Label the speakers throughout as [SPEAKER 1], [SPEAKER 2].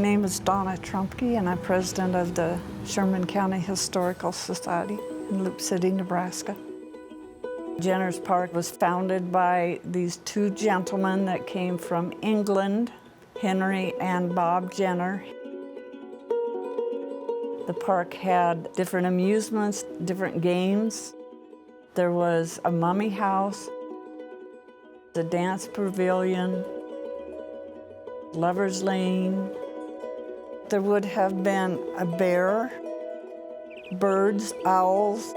[SPEAKER 1] name is Donna Trumpke, and I'm president of the Sherman County Historical Society in Loup City, Nebraska. Jenner's Park was founded by these two gentlemen that came from England, Henry and Bob Jenner. The park had different amusements, different games. There was a mummy house, the dance pavilion, Lover's Lane. There would have been a bear, birds, owls.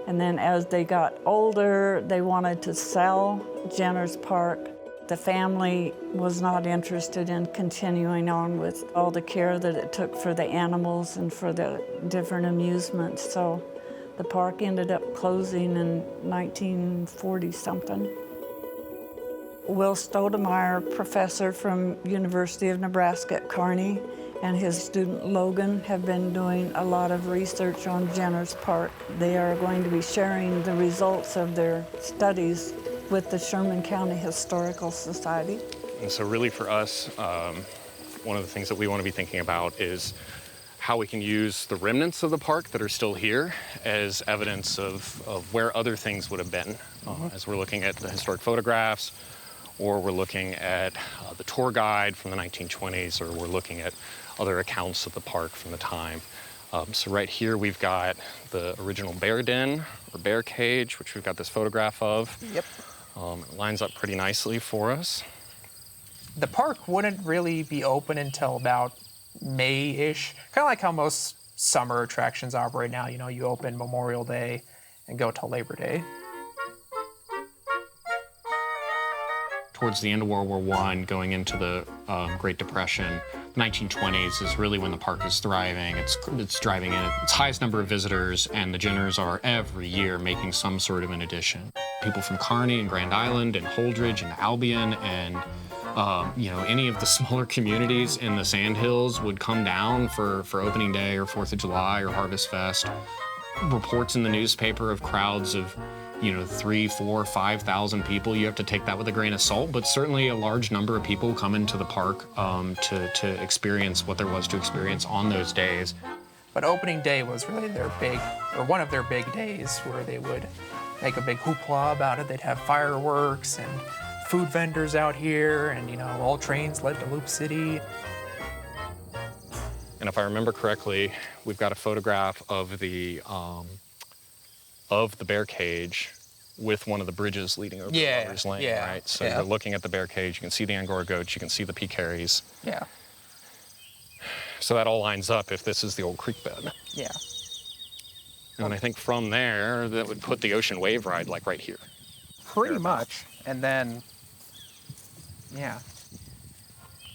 [SPEAKER 1] And then as they got older, they wanted to sell Jenner's Park. The family was not interested in continuing on with all the care that it took for the animals and for the different amusements. So the park ended up closing in 1940-something. Will Stoudemire, professor from University of Nebraska at Kearney, and his student Logan have been doing a lot of research on Jenner's Park. They are going to be sharing the results of their studies with the Sherman County Historical Society.
[SPEAKER 2] And so really for us, one of the things that we want to be thinking about is how we can use the remnants of the park that are still here as evidence of where other things would have been. As we're looking at the historic photographs, or we're looking at the tour guide from the 1920s, or we're looking at other accounts of the park from the time. So right here we've got the original bear den, or bear cage, which we've got this photograph of.
[SPEAKER 3] Yep.
[SPEAKER 2] It lines up pretty nicely for us.
[SPEAKER 3] The park wouldn't really be open until about May-ish, kind of like how most summer attractions operate now. You know, you open Memorial Day and go till Labor Day.
[SPEAKER 2] Towards the end of World War I, going into the Great Depression, 1920s is really when the park is thriving. It's driving in its highest number of visitors, and the Jenners are every year making some sort of an addition. People from Kearney and Grand Island and Holdridge and Albion and you know, any of the smaller communities in the Sandhills would come down for opening day or 4th of July or Harvest Fest. Reports in the newspaper of crowds of, you know, 3,000, 4,000, 5,000 people. You have to take that with a grain of salt, but certainly a large number of people come into the park to experience what there was to experience on those days.
[SPEAKER 3] But opening day was really their big, or one of their big days, where they would make a big hoopla about it. They'd have fireworks and food vendors out here, and, you know, all trains led to Loup City.
[SPEAKER 2] And if I remember correctly, we've got a photograph of the bear cage with one of the bridges leading over Lover's Lane, right? So you're looking at the bear cage, you can see the Angora goats, you can see the pecarries.
[SPEAKER 3] Yeah.
[SPEAKER 2] So that all lines up if this is the old creek bed.
[SPEAKER 3] Yeah.
[SPEAKER 2] And I think from there, that would put the ocean wave ride like right here.
[SPEAKER 3] Pretty much. And then, yeah.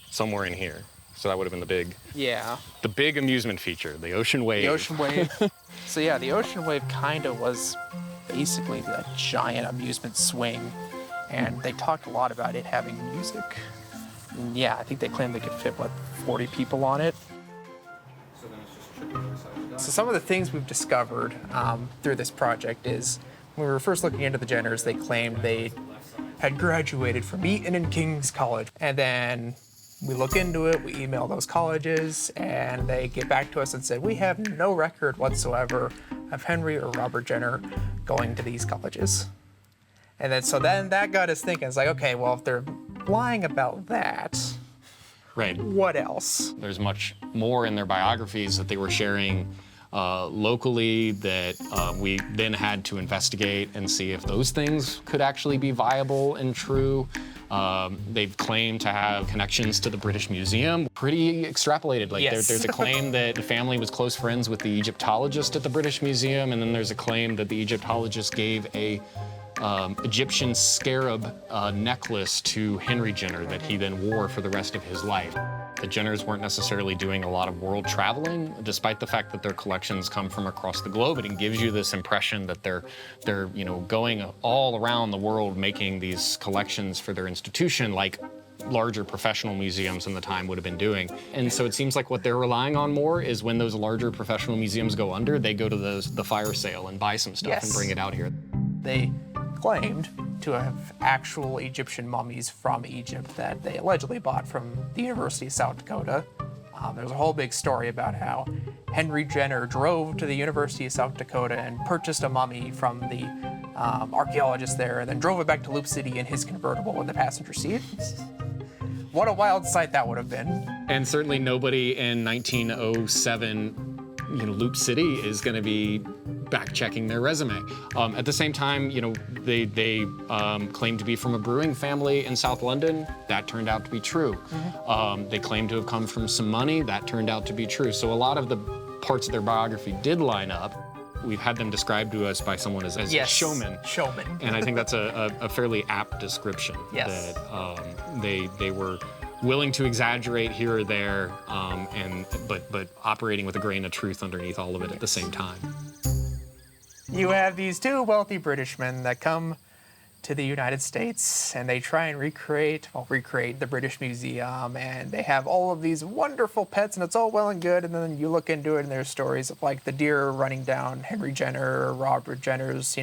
[SPEAKER 2] Somewhere in here. So that would have been
[SPEAKER 3] the
[SPEAKER 2] big amusement feature, the ocean wave.
[SPEAKER 3] The ocean wave. So yeah, the ocean wave kind of was basically a giant amusement swing, and they talked a lot about it having music. And yeah, I think they claimed they could fit, 40 people on it. So some of the things we've discovered through this project is, when we were first looking into the Jenners, they claimed they had graduated from Eton and King's College, and then we look into it, we email those colleges, and they get back to us and said, we have no record whatsoever of Henry or Robert Jenner going to these colleges. And then that got us thinking, it's like, okay, well, if they're lying about that,
[SPEAKER 2] right,
[SPEAKER 3] what else?
[SPEAKER 2] There's much more in their biographies that they were sharing locally that we then had to investigate and see if those things could actually be viable and true. They've claimed to have connections to the British Museum. Pretty extrapolated. Like
[SPEAKER 3] yes.
[SPEAKER 2] there's a claim that the family was close friends with the Egyptologist at the British Museum, and then there's a claim that the Egyptologist gave a Egyptian scarab necklace to Henry Jenner that he then wore for the rest of his life. The Jenners weren't necessarily doing a lot of world traveling, despite the fact that their collections come from across the globe. It gives you this impression that they're you know, going all around the world making these collections for their institution, like larger professional museums in the time would have been doing. And so it seems like what they're relying on more is when those larger professional museums go under, they go to the fire sale and buy some stuff and bring it out here.
[SPEAKER 3] They claimed to have actual Egyptian mummies from Egypt that they allegedly bought from the University of South Dakota. There's a whole big story about how Henry Jenner drove to the University of South Dakota and purchased a mummy from the archaeologist there, and then drove it back to Loop City in his convertible in the passenger seat. What a wild sight that would have been.
[SPEAKER 2] And certainly nobody in 1907, Loop City is going to be back checking their resume. At the same time, they claimed to be from a brewing family in South London. That turned out to be true. They claimed to have come from some money. That turned out to be true. So a lot of the parts of their biography did line up. We've had them described to us by someone as
[SPEAKER 3] Yes,
[SPEAKER 2] showmen.
[SPEAKER 3] Showman.
[SPEAKER 2] And I think that's a fairly apt description.
[SPEAKER 3] Yes.
[SPEAKER 2] That they were willing to exaggerate here or there, but operating with a grain of truth underneath all of it at the same time.
[SPEAKER 3] You have these two wealthy British men that come to the United States and they try and recreate the British Museum, and they have all of these wonderful pets, and it's all well and good, and then you look into it and there's stories of like the deer running down Henry Jenner or Robert Jenner's,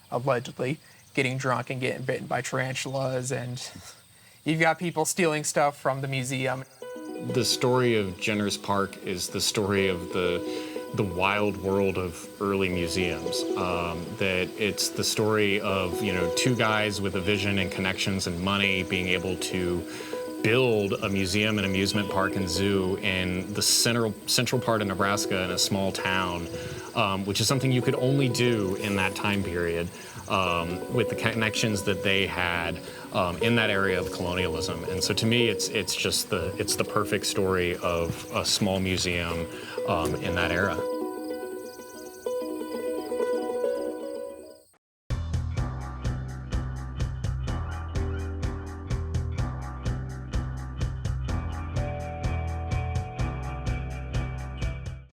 [SPEAKER 3] allegedly getting drunk and getting bitten by tarantulas, and you've got people stealing stuff from the museum.
[SPEAKER 2] The story of Jenner's Park is the story of the wild world of early museums. That it's the story of two guys with a vision and connections and money being able to build a museum and amusement park and zoo in the central part of Nebraska in a small town, which is something you could only do in that time period with the connections that they had in that area of colonialism. And so to me, it's the perfect story of a small museum in that era.